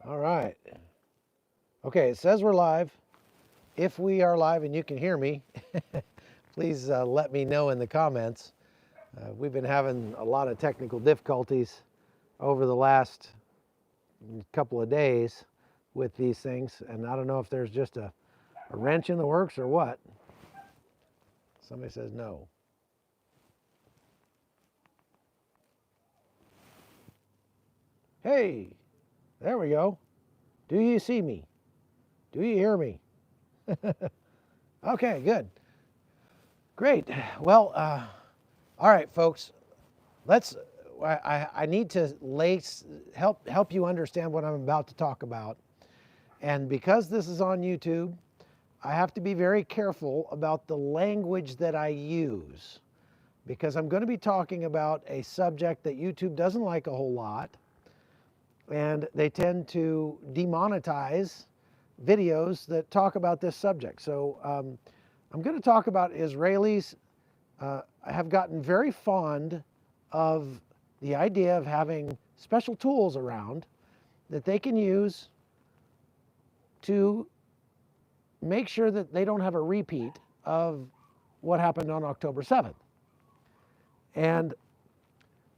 All right. Okay, it says we're live. If we are live and you can hear me, please let me know in the comments. We've been having a lot of technical difficulties over the last couple of days with these things, and I don't know if there's just a wrench in the works or what. Somebody says no. Hey, there we go. Do you see me? Do you hear me? Okay, good. Great. Well, all right, folks. Let's. I need to help you understand what I'm about to talk about, and because this is on YouTube, I have to be very careful about the language that I use, because I'm going to be talking about a subject that YouTube doesn't like a whole lot, and they tend to demonetize videos that talk about this subject. So I'm going to talk about Israelis have gotten very fond of the idea of having special tools around that they can use to make sure that they don't have a repeat of what happened on October 7th. And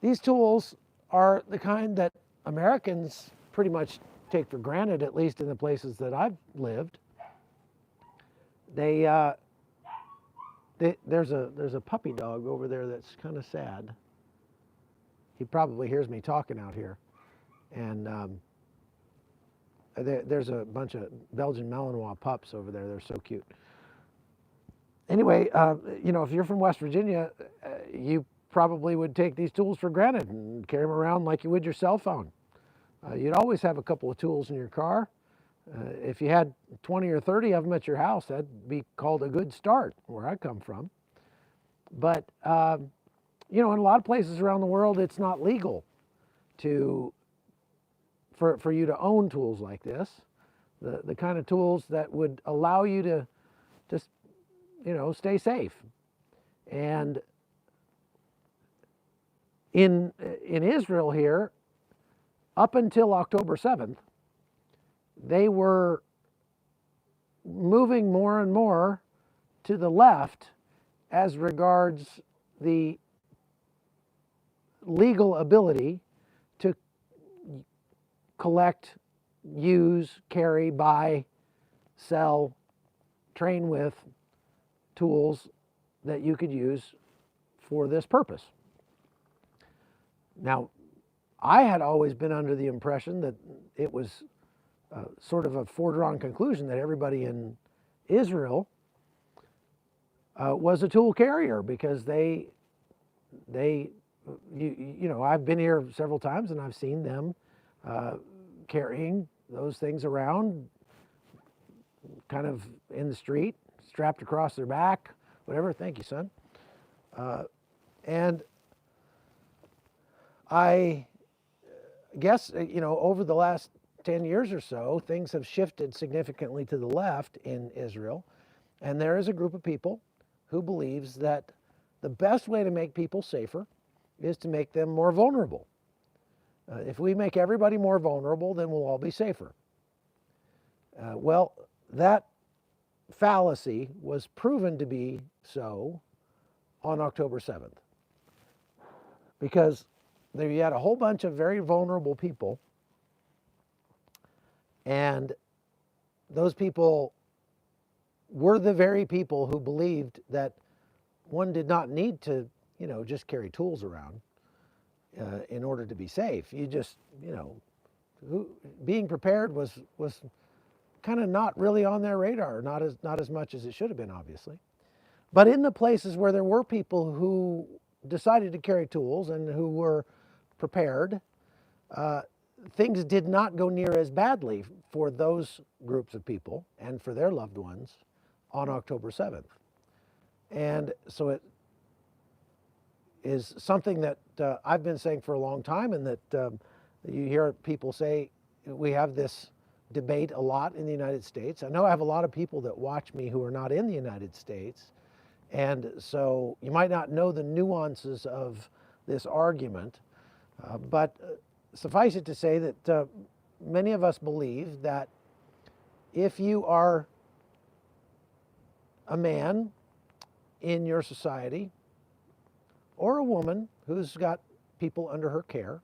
these tools are the kind that Americans pretty much take for granted, at least in the places that I've lived. There's a puppy dog over there that's kind of sad. He probably hears me talking out here. And there's a bunch of Belgian Malinois pups over there. They're so cute. Anyway, if you're from West Virginia, you probably would take these tools for granted and carry them around like you would your cell phone. You'd always have a couple of tools in your car. If you had 20 or 30 of them at your house, that'd be called a good start where I come from. But, in a lot of places around the world, it's not legal for you to own tools like this, the kind of tools that would allow you to just, stay safe. And in Israel here, up until October 7th, they were moving more and more to the left as regards the legal ability to collect, use, carry, buy, sell, train with tools that you could use for this purpose. Now, I had always been under the impression that it was sort of a foregone conclusion that everybody in Israel was a tool carrier, because I've been here several times and I've seen them carrying those things around, kind of in the street, strapped across their back, whatever. Thank you, son. And I guess, over the last 10 years or so, things have shifted significantly to the left in Israel. And there is a group of people who believes that the best way to make people safer is to make them more vulnerable. If we make everybody more vulnerable, then we'll all be safer. Well, that fallacy was proven to be so on October 7th. Because there you had a whole bunch of very vulnerable people, and those people were the very people who believed that one did not need to, just carry tools around in order to be safe. You just, being prepared was kind of not really on their radar, not as much as it should have been, obviously. But in the places where there were people who decided to carry tools and who were prepared, things did not go near as badly for those groups of people and for their loved ones on October 7th. And so it is something that I've been saying for a long time, and that you hear people say. We have this debate a lot in the United States. I know I have a lot of people that watch me who are not in the United States, and so you might not know the nuances of this argument, but suffice it to say that many of us believe that if you are a man in your society or a woman who's got people under her care,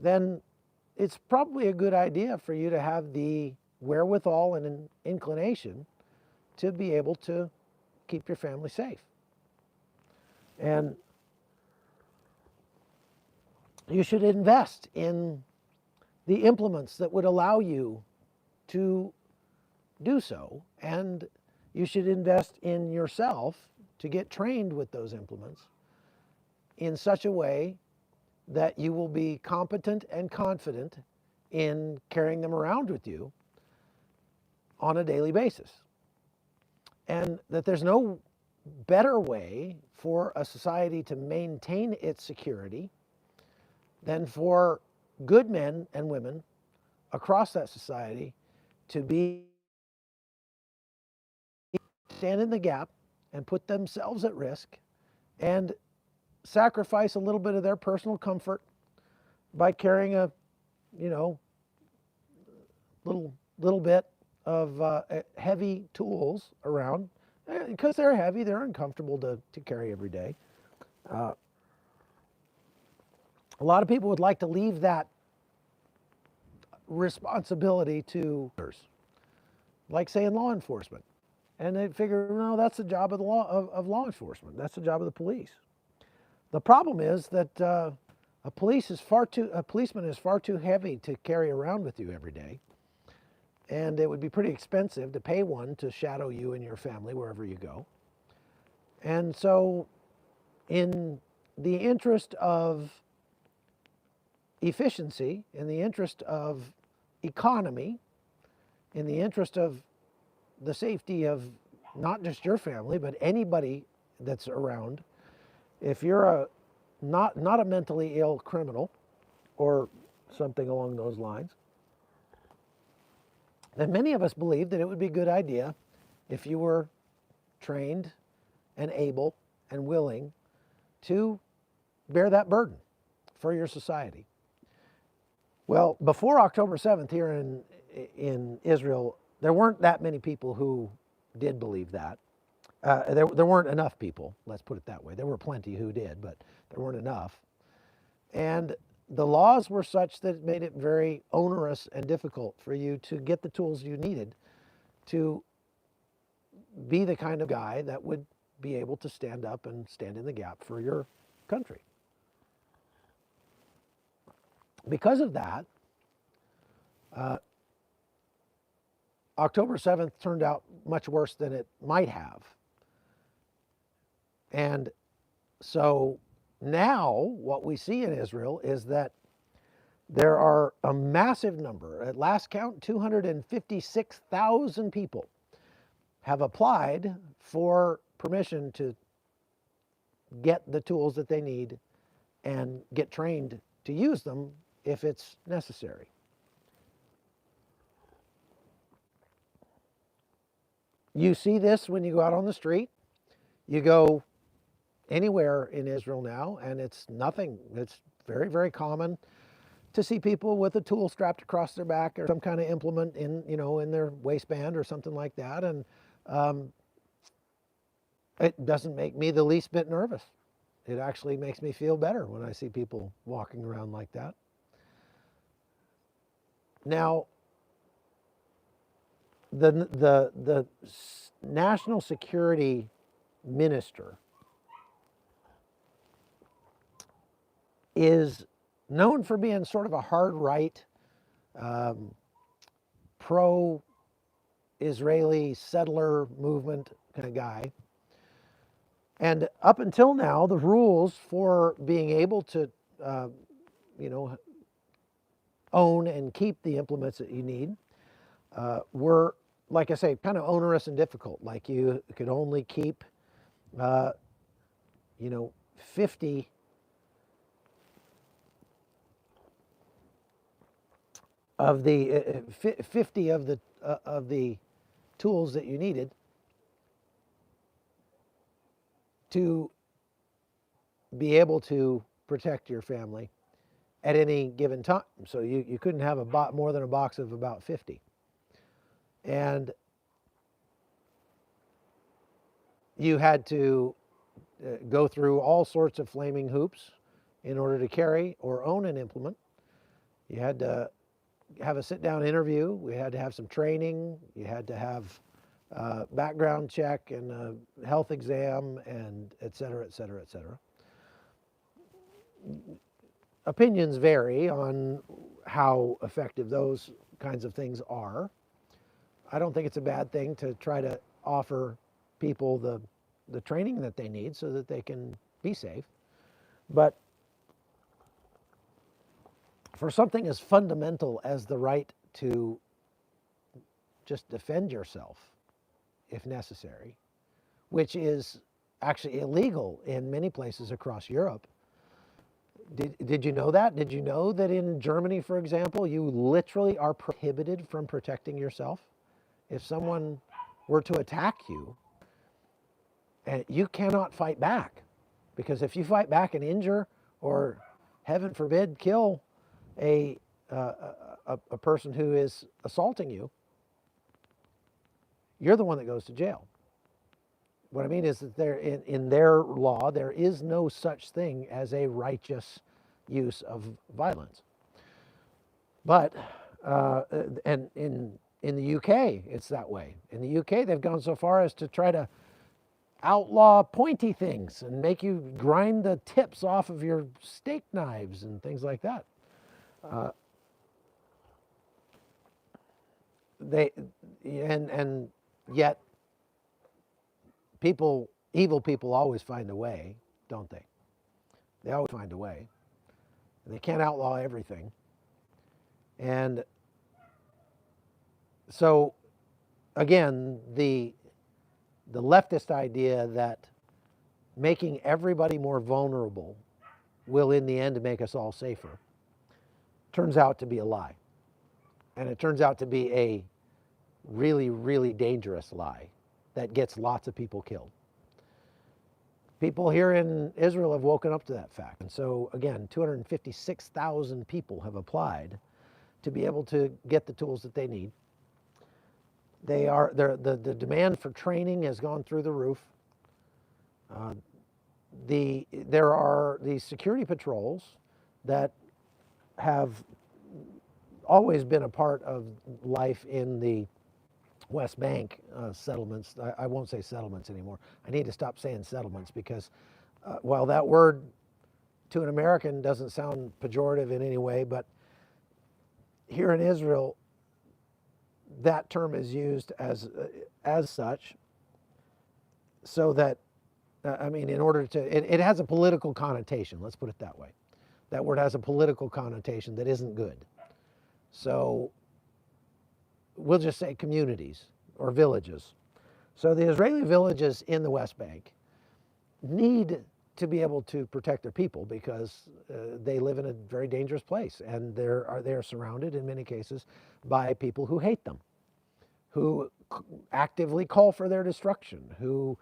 then it's probably a good idea for you to have the wherewithal and an inclination to be able to keep your family safe. And you should invest in the implements that would allow you to do so. And you should invest in yourself to get trained with those implements in such a way that you will be competent and confident in carrying them around with you on a daily basis. And that there's no better way for a society to maintain its security than for good men and women across that society to stand in the gap and put themselves at risk and sacrifice a little bit of their personal comfort by carrying a, little bit of heavy tools around. Because they're heavy, they're uncomfortable to carry every day. A lot of people would like to leave that responsibility to others, like say in law enforcement. And they figure, no, that's the job of the law enforcement. That's the job of the police. The problem is that a policeman is far too heavy to carry around with you every day. And it would be pretty expensive to pay one to shadow you and your family wherever you go. And so in the interest of efficiency, in the interest of economy, in the interest of the safety of not just your family, but anybody that's around, if you're not a mentally ill criminal or something along those lines, then many of us believe that it would be a good idea if you were trained and able and willing to bear that burden for your society. Well, before October 7th here in Israel, there weren't that many people who did believe that. There weren't enough people, let's put it that way. There were plenty who did, but there weren't enough. And the laws were such that it made it very onerous and difficult for you to get the tools you needed to be the kind of guy that would be able to stand up and stand in the gap for your country. Because of that, October 7th turned out much worse than it might have. And so now what we see in Israel is that there are a massive number, at last count 256,000 people have applied for permission to get the tools that they need and get trained to use them if it's necessary. You see this when you go out on the street. You go anywhere in Israel now, and it's nothing. It's very, very common to see people with a tool strapped across their back or some kind of implement in their waistband or something like that. And it doesn't make me the least bit nervous. It actually makes me feel better when I see people walking around like that. Now, the national security minister is known for being sort of a hard right, pro-Israeli settler movement kind of guy. And up until now, the rules for being able to, own and keep the implements that you need were, like I say, kind of onerous and difficult. Like you could only keep, 50 of the 50 of the tools that you needed to be able to protect your family at any given time. So you couldn't have more than a box of about 50. And you had to go through all sorts of flaming hoops in order to carry or own an implement. You had to have a sit-down interview. We had to have some training. You had to have a background check and a health exam, and et cetera, et cetera, et cetera. Opinions vary on how effective those kinds of things are. I don't think it's a bad thing to try to offer people the training that they need so that they can be safe. But for something as fundamental as the right to just defend yourself if necessary, which is actually illegal in many places across Europe. Did you know that? Did you know that in Germany, for example, you literally are prohibited from protecting yourself? If someone were to attack you, and you cannot fight back, because if you fight back and injure or, heaven forbid, kill a person who is assaulting you, you're the one that goes to jail. What I mean is that in their law, there is no such thing as a righteous use of violence. But, and in the UK, it's that way. In the UK, they've gone so far as to try to outlaw pointy things and make you grind the tips off of your steak knives and things like that. And yet evil people always find a way, don't they? They always find a way. And they can't outlaw everything. And so, again, the leftist idea that making everybody more vulnerable will in the end make us all safer turns out to be a lie. And it turns out to be a really, really dangerous lie that gets lots of people killed. People here in Israel have woken up to that fact. And so, again, 256,000 people have applied to be able to get the tools that they need. The demand for training has gone through the roof. There are these security patrols that have always been a part of life in the West Bank settlements. I won't say settlements anymore. I need to stop saying settlements because while that word to an American doesn't sound pejorative in any way, but here in Israel, that term is used as such, so that, in order to, it has a political connotation, let's put it that way. That word has a political connotation that isn't good. So we'll just say communities or villages. So the Israeli villages in the West Bank need to be able to protect their people because they live in a very dangerous place, and they are surrounded in many cases by people who hate them, who actively call for their destruction, who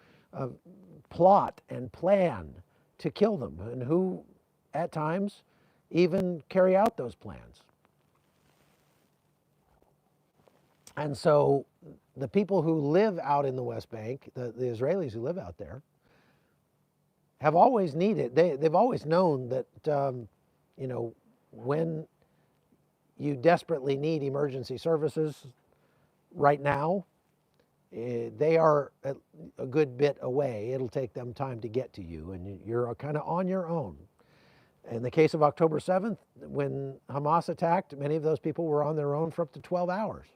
plot and plan to kill them, and who at times even carry out those plans. And so the people who live out in the West Bank, the Israelis who live out there, have always needed, they've always known that, when you desperately need emergency services right now, they are a good bit away. It'll take them time to get to you, and you're kind of on your own. In the case of October 7th, when Hamas attacked, many of those people were on their own for up to 12 hours.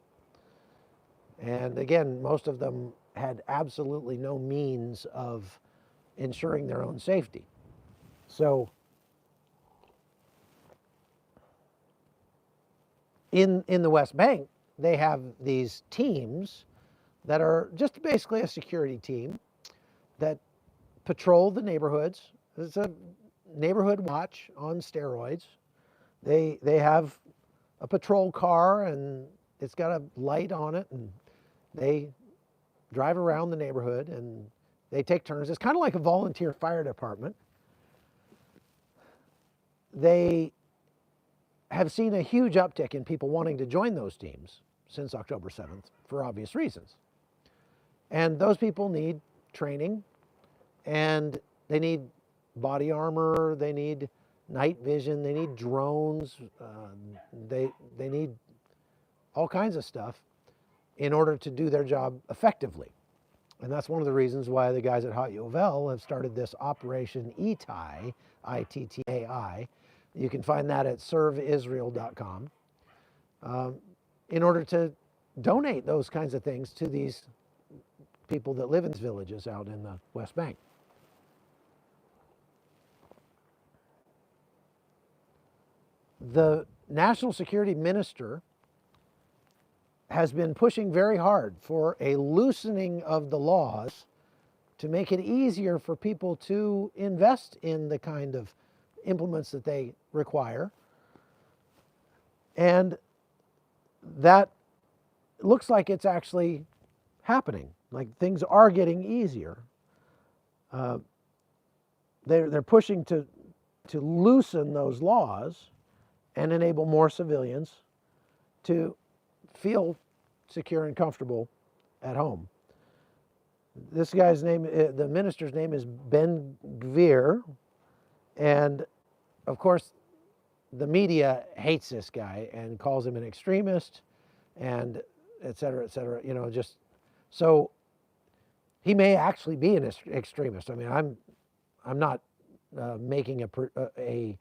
And again, most of them had absolutely no means of ensuring their own safety. So in the West Bank, they have these teams that are just basically a security team that patrol the neighborhoods. It's a neighborhood watch on steroids. They have a patrol car, and it's got a light on it, and they drive around the neighborhood and they take turns. It's kind of like a volunteer fire department. They have seen a huge uptick in people wanting to join those teams since October 7th for obvious reasons. And those people need training, and they need body armor, they need night vision, they need drones, they need all kinds of stuff in order to do their job effectively. And that's one of the reasons why the guys at Hot U of L have started this Operation ITTAI, ITTAI. You can find that at serveisrael.com, in order to donate those kinds of things to these people that live in these villages out in the West Bank. The National Security Minister has been pushing very hard for a loosening of the laws to make it easier for people to invest in the kind of implements that they require. And that looks like it's actually happening. Like things are getting easier. They're pushing to loosen those laws and enable more civilians to feel secure and comfortable at home. This guy's name, the minister's name is Ben Gvir, and of course the media hates this guy and calls him an extremist and et cetera, just so he may actually be an extremist. I mean, I'm not making a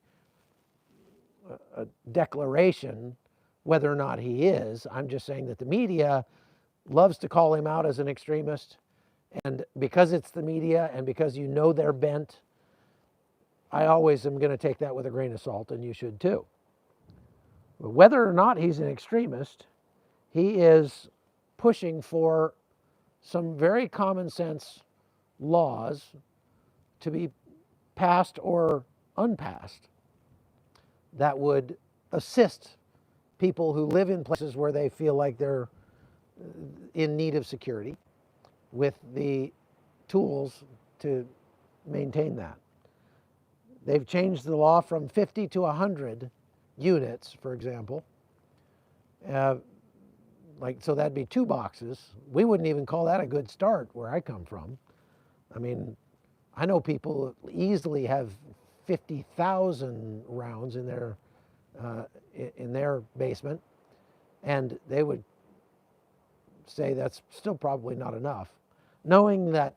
declaration whether or not he is. I'm just saying that the media loves to call him out as an extremist, and because it's the media and because you know they're bent, I always am going to take that with a grain of salt, and you should too. But whether or not he's an extremist, he is pushing for some very common sense laws to be passed or unpassed that would assist people who live in places where they feel like they're in need of security with the tools to maintain that. They've changed the law from 50 to 100 units, for example. So that'd be 2 boxes. We wouldn't even call that a good start where I come from. I mean, I know people easily have 50,000 rounds in their basement, and they would say that's still probably not enough, knowing that,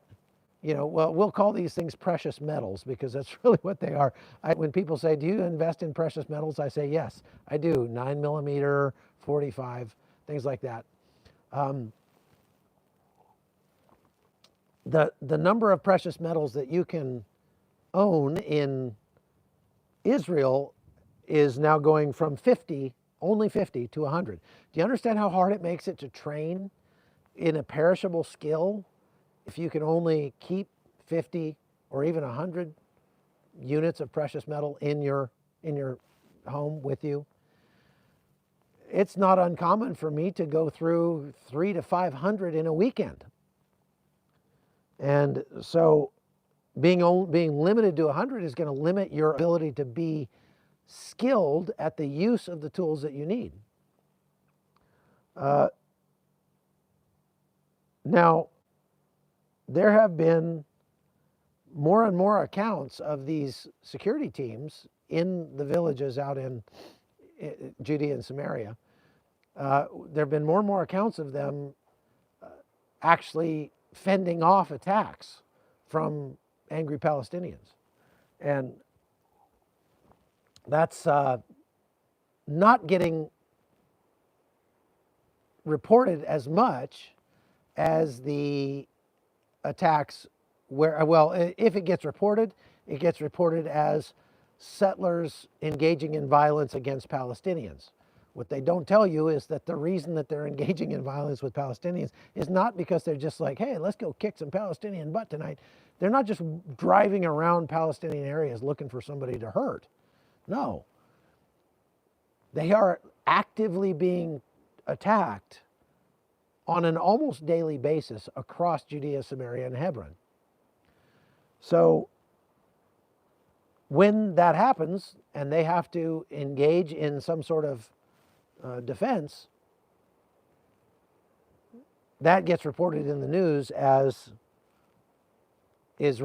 we'll call these things precious metals because that's really what they are. When people say, do you invest in precious metals? I say, yes, I do. 9mm, 45, things like that. The number of precious metals that you can own in Israel is now going from only 50 to 100. Do you understand how hard it makes it to train in a perishable skill if you can only keep 50 or even 100 units of precious metal in your home with you? It's not uncommon for me to go through 300 to 500 in a weekend. And so being limited to 100 is going to limit your ability to be skilled at the use of the tools that you need. Now, there have been more and more accounts of these security teams in the villages out in Judea and Samaria. There have been more and more accounts of them actually fending off attacks from angry Palestinians. And that's not getting reported as much as the attacks where, well, if it gets reported as settlers engaging in violence against Palestinians. What they don't tell you is that the reason that they're engaging in violence with Palestinians is not because they're just like, hey, let's go kick some Palestinian butt tonight. They're not just driving around Palestinian areas looking for somebody to hurt. No. They are actively being attacked on an almost daily basis across Judea, Samaria, and Hebron. So when that happens, and they have to engage in some sort of defense, that gets reported in the news as these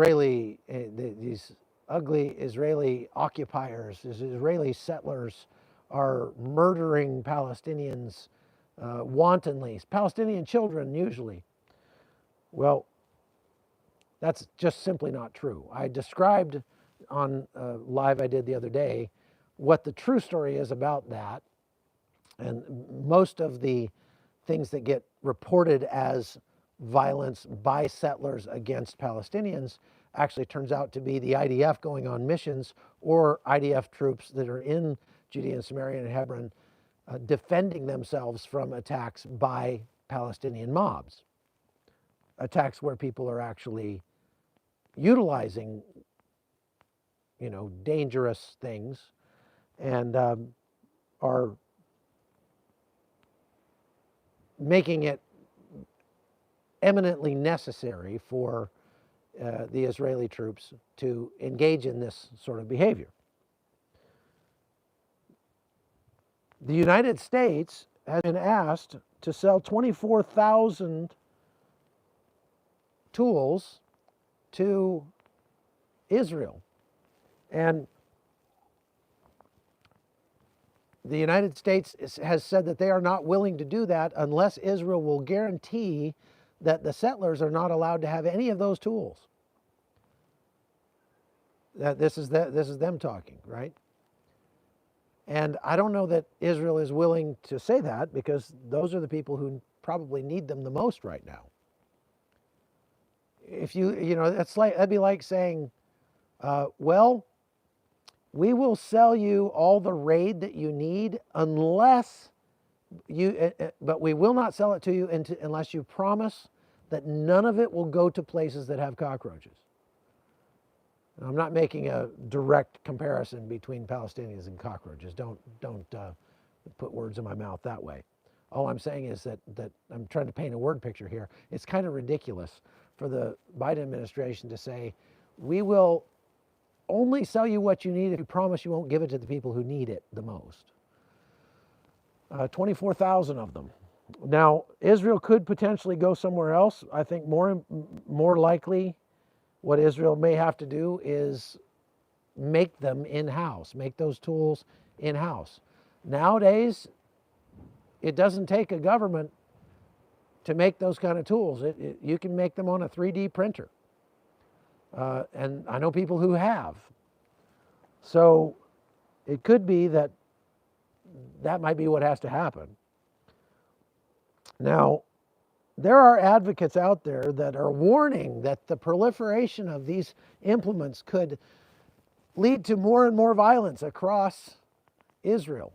ugly Israeli occupiers, these Israeli settlers are murdering Palestinians wantonly, Palestinian children usually. Well, that's just simply not true. I described on a live I did the other day what the true story is about that. And most of the things that get reported as violence by settlers against Palestinians actually turns out to be the IDF going on missions or IDF troops that are in Judea and Samaria and Hebron defending themselves from attacks by Palestinian mobs. Attacks where people are actually utilizing, dangerous things and are making it eminently necessary for the Israeli troops to engage in this sort of behavior. The United States has been asked to sell 24,000 tools to Israel. And the United States has said that they are not willing to do that unless Israel will guarantee that the settlers are not allowed to have any of those tools. This is them talking, right? And I don't know that Israel is willing to say that because those are the people who probably need them the most right now. If that'd be like saying, well, we will sell you all the raid that you need unless but we will not sell it to you unless you promise that none of it will go to places that have cockroaches. And I'm not making a direct comparison between Palestinians and cockroaches. Don't put words in my mouth that way. All I'm saying is that I'm trying to paint a word picture here. It's kind of ridiculous for the Biden administration to say, we will only sell you what you need if you promise you won't give it to the people who need it the most. 24,000 of them. Now, Israel could potentially go somewhere else. I think more likely what Israel may have to do is make them in-house, make those tools in-house. Nowadays, it doesn't take a government to make those kind of tools. You can make them on a 3D printer. And I know people who have. So it could be that might be what has to happen. Now, there are advocates out there that are warning that the proliferation of these implements could lead to more and more violence across Israel.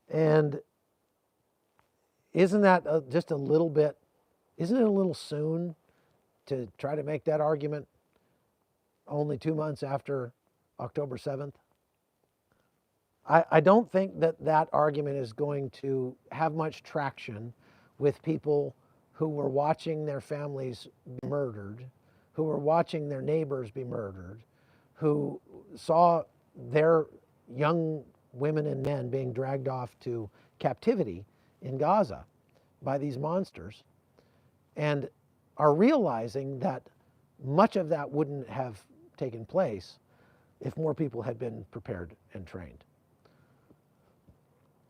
And isn't that just a little bit, isn't it a little soon to try to make that argument only 2 months after October 7th? I don't think that argument is going to have much traction with people who were watching their families be murdered, who were watching their neighbors be murdered, who saw their young women and men being dragged off to captivity in Gaza by these monsters, and are realizing that much of that wouldn't have taken place if more people had been prepared and trained.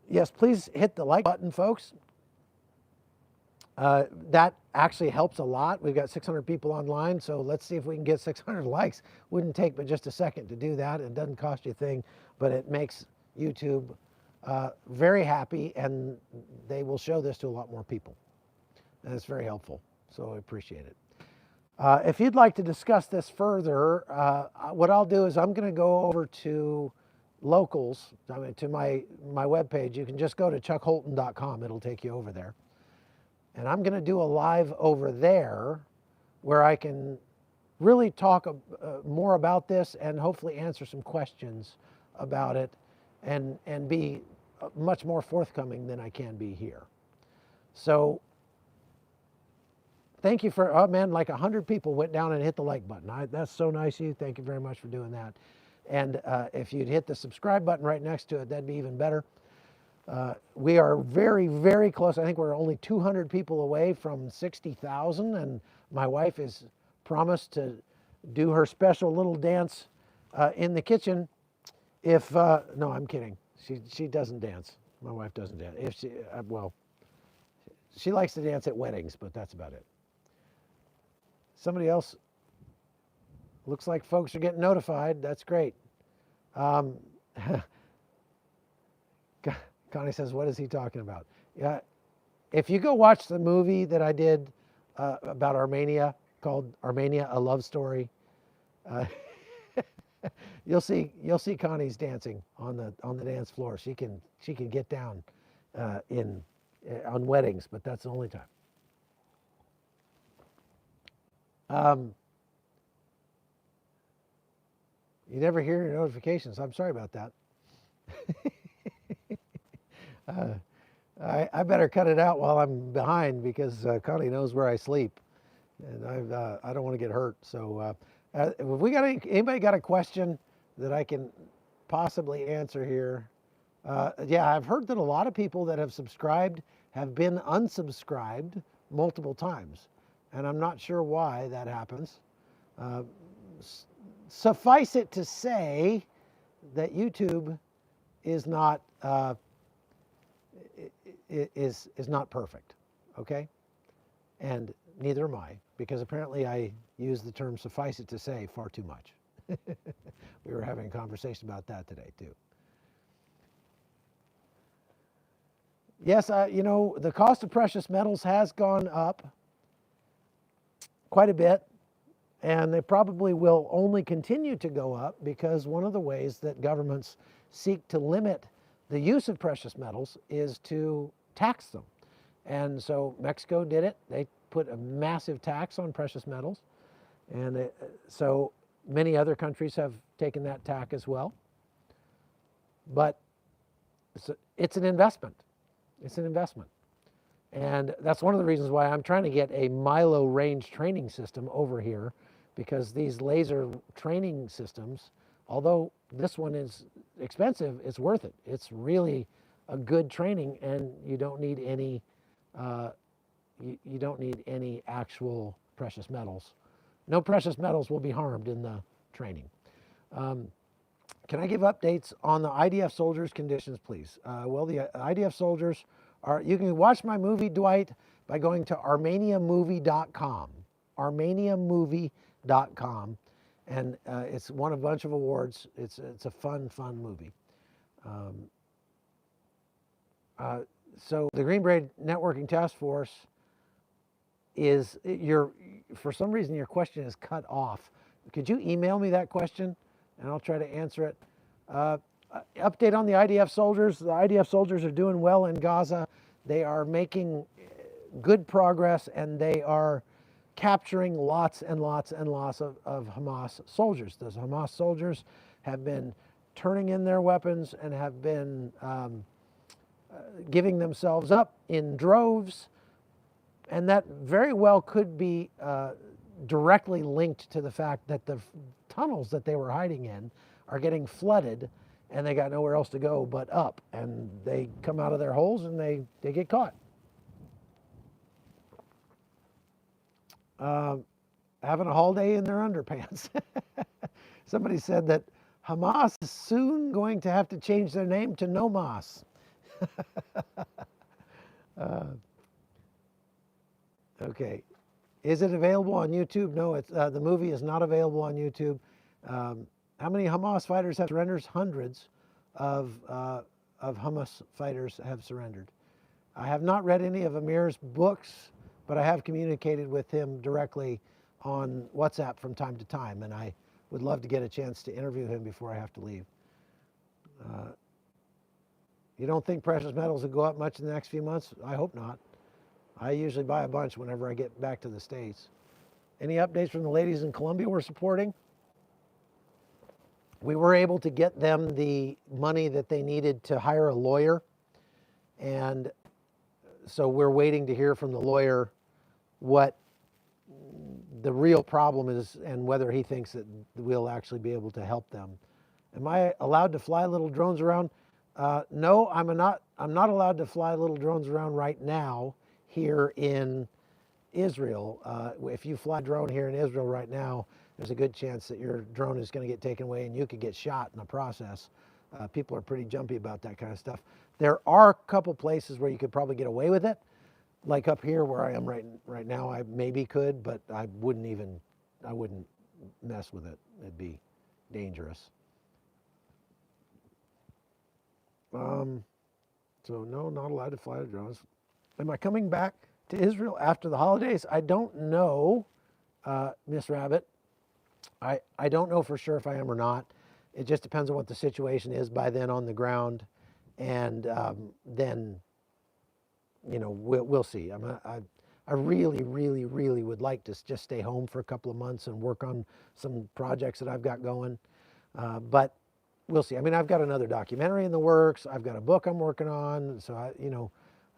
Yes, please hit the like button, folks. That actually helps a lot. We've got 600 people online, so let's see if we can get 600 likes. Wouldn't take but just a second to do that. It doesn't cost you a thing, but it makes YouTube very happy, and they will show this to a lot more people. And it's very helpful, so I appreciate it. If you'd like to discuss this further, what I'll do is I'm going to go over to locals, to my webpage. You can just go to chuckholton.com. It'll take you over there. And I'm going to do a live over there where I can really talk more about this and hopefully answer some questions about it and be much more forthcoming than I can be here. So thank you for, oh man, like 100 people went down and hit the like button. That's so nice of you. Thank you very much for doing that. And if you'd hit the subscribe button right next to it, that'd be even better. We are very, very close. I think we're only 200 people away from 60,000, and my wife has promised to do her special little dance in the kitchen. If no, I'm kidding. She doesn't dance. My wife doesn't dance. If she well, she likes to dance at weddings, but that's about it. Somebody else. Looks like folks are getting notified. That's great. Connie says, what is he talking about? Yeah, if you go watch the movie that I did about Armenia called Armenia, A Love Story, you'll see Connie's dancing on the dance floor. She can get down on weddings, but that's the only time. You never hear your notifications. I'm sorry about that. I better cut it out while I'm behind because Connie knows where I sleep, and I don't want to get hurt. So if we got anybody got a question that I can possibly answer here? Yeah, I've heard that a lot of people that have subscribed have been unsubscribed multiple times, and I'm not sure why that happens. Suffice it to say that YouTube is not is not perfect, okay? And neither am I, because apparently I use the term "suffice it to say" far too much. We were having a conversation about that today too. Yes, you know, the cost of precious metals has gone up quite a bit. And they probably will only continue to go up because one of the ways that governments seek to limit the use of precious metals is to tax them. And so Mexico did it. They put a massive tax on precious metals. And so many other countries have taken that tack as well. But it's an investment. It's an investment. And that's one of the reasons why I'm trying to get a Milo range training system over here, because these laser training systems, although this one is expensive, it's worth it. It's really a good training, and you don't need any you don't need any actual precious metals. No precious metals will be harmed in the training. Can I give updates on the IDF soldiers' conditions, please? Well, the IDF soldiers are, you can watch my movie, Dwight, by going to armeniamovie.com. armeniamovie.com. And it's won a bunch of awards. It's a fun movie. So the Green Beret Networking Task Force is, for some reason your question is cut off. Could you email me that question and I'll try to answer it? Update on the IDF soldiers. The IDF soldiers are doing well in Gaza. They are making good progress, and they are capturing lots and lots and lots of Hamas soldiers. Those Hamas soldiers have been turning in their weapons and have been giving themselves up in droves, and that very well could be directly linked to the fact that the tunnels that they were hiding in are getting flooded, and they got nowhere else to go but up, and they come out of their holes and they get caught. Having a holiday in their underpants. Somebody said that Hamas is soon going to have to change their name to No Mas. Okay. Is it available on YouTube? No, it's, the movie is not available on YouTube. How many Hamas fighters have surrendered? Hundreds of Hamas fighters have surrendered. I have not read any of Amir's books, but I have communicated with him directly on WhatsApp from time to time, and I would love to get a chance to interview him before I have to leave. You don't think precious metals will go up much in the next few months? I hope not. I usually buy a bunch whenever I get back to the States. Any updates from the ladies in Colombia we're supporting? We were able to get them the money that they needed to hire a lawyer, and so we're waiting to hear from the lawyer what the real problem is and whether he thinks that we'll actually be able to help them Am I allowed to fly little drones around? No, I'm not allowed to fly little drones around right now here in Israel. If you fly a drone here in Israel right now, there's a good chance that your drone is going to get taken away and you could get shot in the process. People are pretty jumpy about that kind of stuff. There are a couple places where you could probably get away with it, like up here where I am right now. I maybe could, but I wouldn't mess with it. It'd be dangerous. So no, not allowed to fly the drones. Am I coming back to Israel after the holidays? I don't know, Miss Rabbit. I don't know for sure if I am or not. It just depends on what the situation is by then on the ground, and then we'll see. I really, really, really would like to just stay home for a couple of months and work on some projects that I've got going, but we'll see. I mean, I've got another documentary in the works. I've got a book I'm working on, so I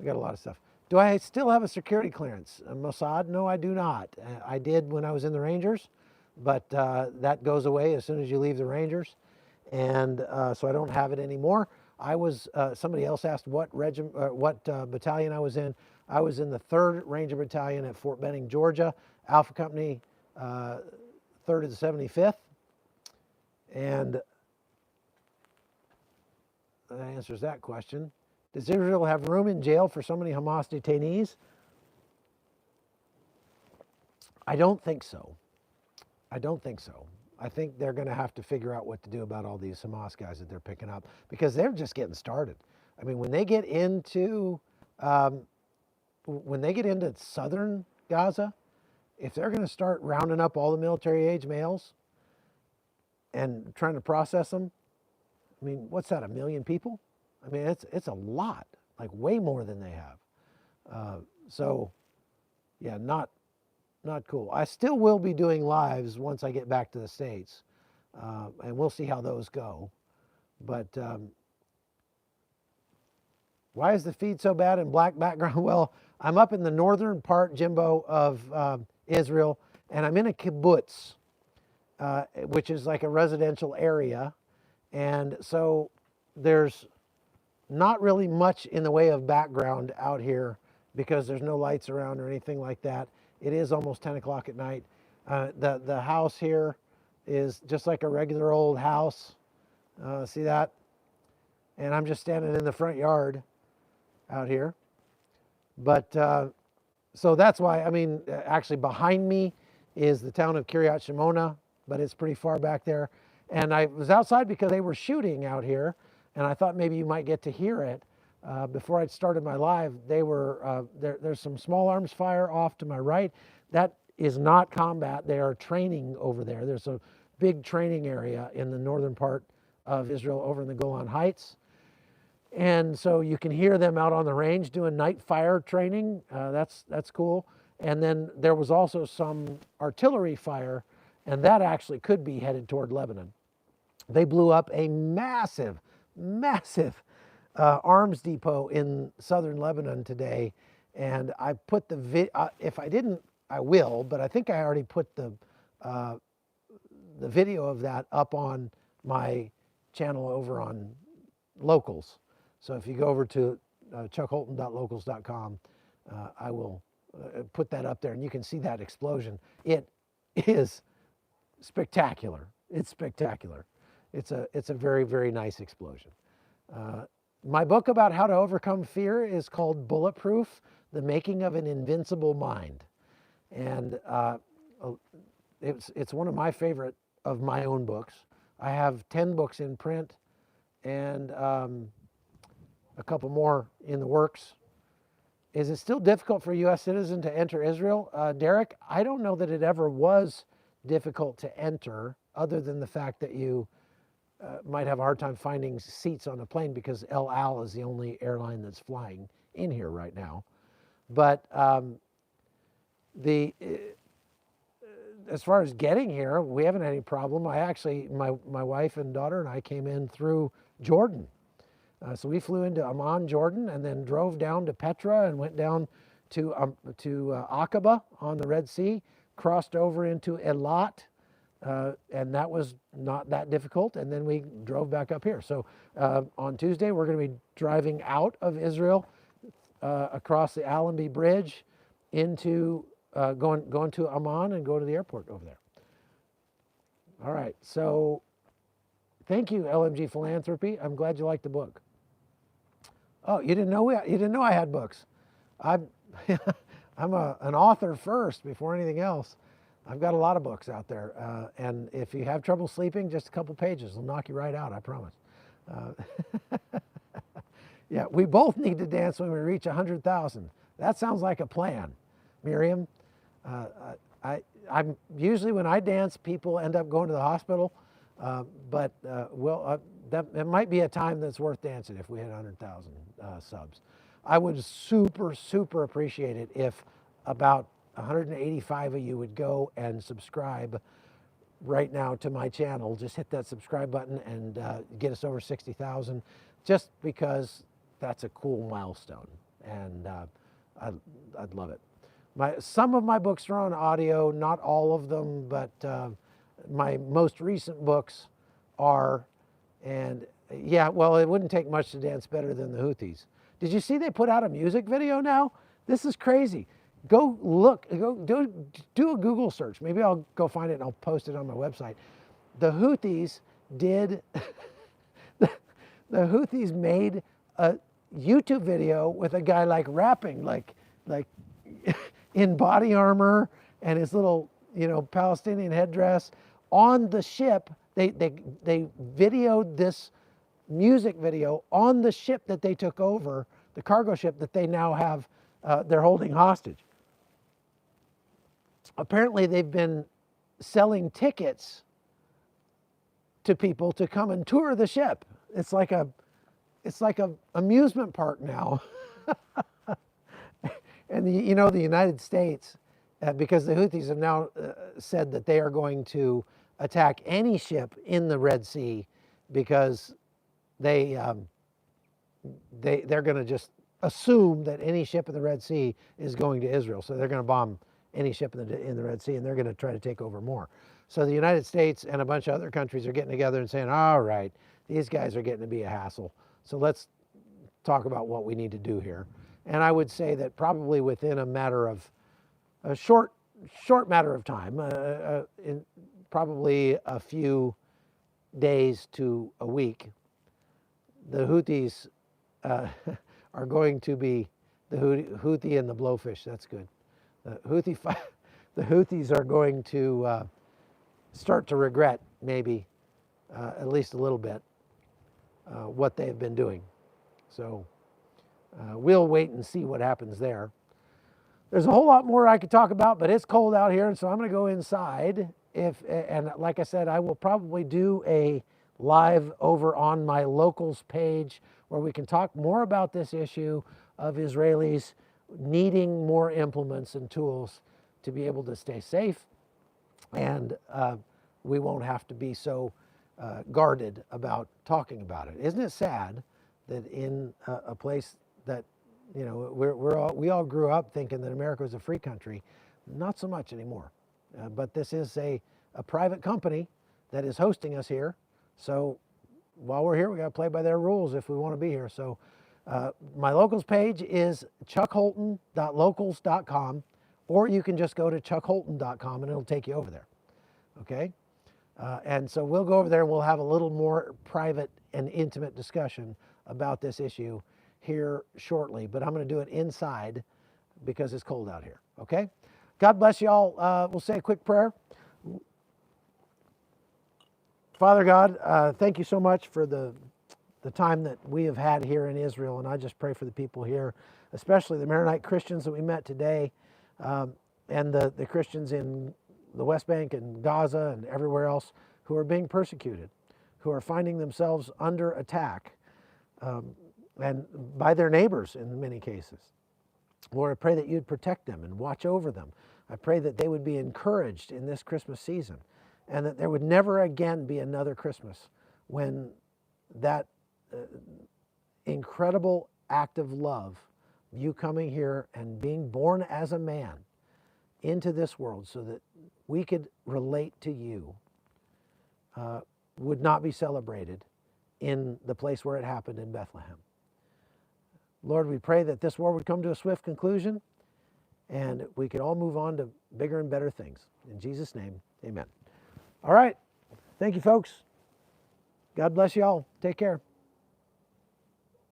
got a lot of stuff. Do I still have a security clearance? Mossad? No, I do not. I did when I was in the Rangers, but that goes away as soon as you leave the Rangers, and so I don't have it anymore. I was. Somebody else asked what battalion I was in. I was in the 3rd Ranger Battalion at Fort Benning, Georgia, Alpha Company, 3rd of the 75th, and that answers that question. Does Israel have room in jail for so many Hamas detainees? I don't think so. I don't think so. I think they're going to have to figure out what to do about all these Hamas guys that they're picking up, because they're just getting started. I mean, when they get into southern Gaza, if they're going to start rounding up all the military age males and trying to process them, I mean, what's that, 1 million people? I mean, it's a lot, like way more than they have. So, yeah, not cool. I still will be doing lives once I get back to the States, and we'll see how those go. But why is the feed so bad in black background? Well, I'm up in the northern part, Jimbo, of Israel, and I'm in a kibbutz, which is like a residential area. And so there's not really much in the way of background out here because there's no lights around or anything like that. It is almost 10 o'clock at night. The house here is just like a regular old house. See that? And I'm just standing in the front yard out here. But so that's why, I mean, actually behind me is the town of Kiryat Shimona, but it's pretty far back there. And I was outside because they were shooting out here, and I thought maybe you might get to hear it. Before I started my live, they were there's some small arms fire off to my right. That is not combat. They are training over there. There's a big training area in the northern part of Israel over in the Golan Heights. And so you can hear them out on the range doing night fire training. That's cool. And then there was also some artillery fire, and that actually could be headed toward Lebanon. They blew up a massive arms depot in southern Lebanon today, and I put the if I didn't, I will, but I think I already put the video of that up on my channel over on Locals. So if you go over to chuckholton.locals.com, I will put that up there, and you can see that explosion. It is spectacular. It's spectacular. It's a very, very nice explosion. My book about how to overcome fear is called Bulletproof: The Making of an Invincible Mind. And it's one of my favorite of my own books. I have 10 books in print and a couple more in the works. Is it still difficult for a U.S. citizen to enter Israel? Derek, I don't know that it ever was difficult to enter, other than the fact that you might have a hard time finding seats on a plane because El Al is the only airline that's flying in here right now. But as far as getting here, we haven't had any problem. My wife and daughter and I came in through Jordan. So we flew into Amman, Jordan, and then drove down to Petra and went down to Aqaba on the Red Sea, crossed over into Eilat, and that was not that difficult. And then we drove back up here. So on Tuesday, we're going to be driving out of Israel across the Allenby Bridge into going to Amman and going to the airport over there. All right. So thank you, LMG Philanthropy. I'm glad you liked the book. Oh, you didn't know I had books. I'm I'm an author first before anything else. I've got a lot of books out there, and if you have trouble sleeping, just a couple pages will knock you right out, I promise. Yeah, we both need to dance when we reach 100,000. That sounds like a plan, Miriam. I'm usually, when I dance, people end up going to the hospital, but that might be a time that's worth dancing if we hit 100,000 subs. I would super appreciate it if about 185 of you would go and subscribe right now to my channel. Just hit that subscribe button and get us over 60,000, just because that's a cool milestone, and I'd love it. Some of my books are on audio, not all of them, but my most recent books are, and yeah, well, it wouldn't take much to dance better than the Houthis. Did you see they put out a music video now? This is crazy. Go look, do a Google search. Maybe I'll go find it and I'll post it on my website. The Houthis did, the Houthis made a YouTube video with a guy like rapping, like in body armor and his little, Palestinian headdress on the ship. They videoed this music video on the ship that they took over, the cargo ship that they now have, they're holding hostage. Apparently they've been selling tickets to people to come and tour the ship. It's like a amusement park now. And the United States, because the Houthis have now said that they are going to attack any ship in the Red Sea, because they're going to just assume that any ship in the Red Sea is going to Israel. So they're going to bomb any ship in the Red Sea, and they're going to try to take over more. So the United States and a bunch of other countries are getting together and saying, all right, these guys are getting to be a hassle. So let's talk about what we need to do here. And I would say that probably within a short matter of time, in probably a few days to a week, the Houthis are going to be the Houthi and the blowfish. That's good. The Houthis are going to start to regret, maybe at least a little bit, what they have been doing. So we'll wait and see what happens there. There's a whole lot more I could talk about, but it's cold out here, and so I'm going to go inside. And like I said, I will probably do a live over on my locals page where we can talk more about this issue of Israelis needing more implements and tools to be able to stay safe, and we won't have to be so guarded about talking about it. Isn't it sad that in a place that, we all grew up thinking that America was a free country? Not so much anymore. But this is a private company that is hosting us here. So while we're here, we got to play by their rules if we want to be here. So my locals page is chuckholton.locals.com, or you can just go to chuckholton.com and it'll take you over there. Okay? And so we'll go over there and we'll have a little more private and intimate discussion about this issue here shortly. But I'm going to do it inside because it's cold out here. Okay? God bless you all. We'll say a quick prayer. Father God, thank you so much for the time that we have had here in Israel. And I just pray for the people here, especially the Maronite Christians that we met today, and the Christians in the West Bank and Gaza and everywhere else who are being persecuted, who are finding themselves under attack, and by their neighbors in many cases. Lord, I pray that you'd protect them and watch over them. I pray that they would be encouraged in this Christmas season, and that there would never again be another Christmas when that incredible act of love, you coming here and being born as a man into this world so that we could relate to you would not be celebrated in the place where it happened in Bethlehem. Lord, we pray that this war would come to a swift conclusion and we could all move on to bigger and better things. In Jesus' name, amen. All right. Thank you, folks. God bless you all. Take care.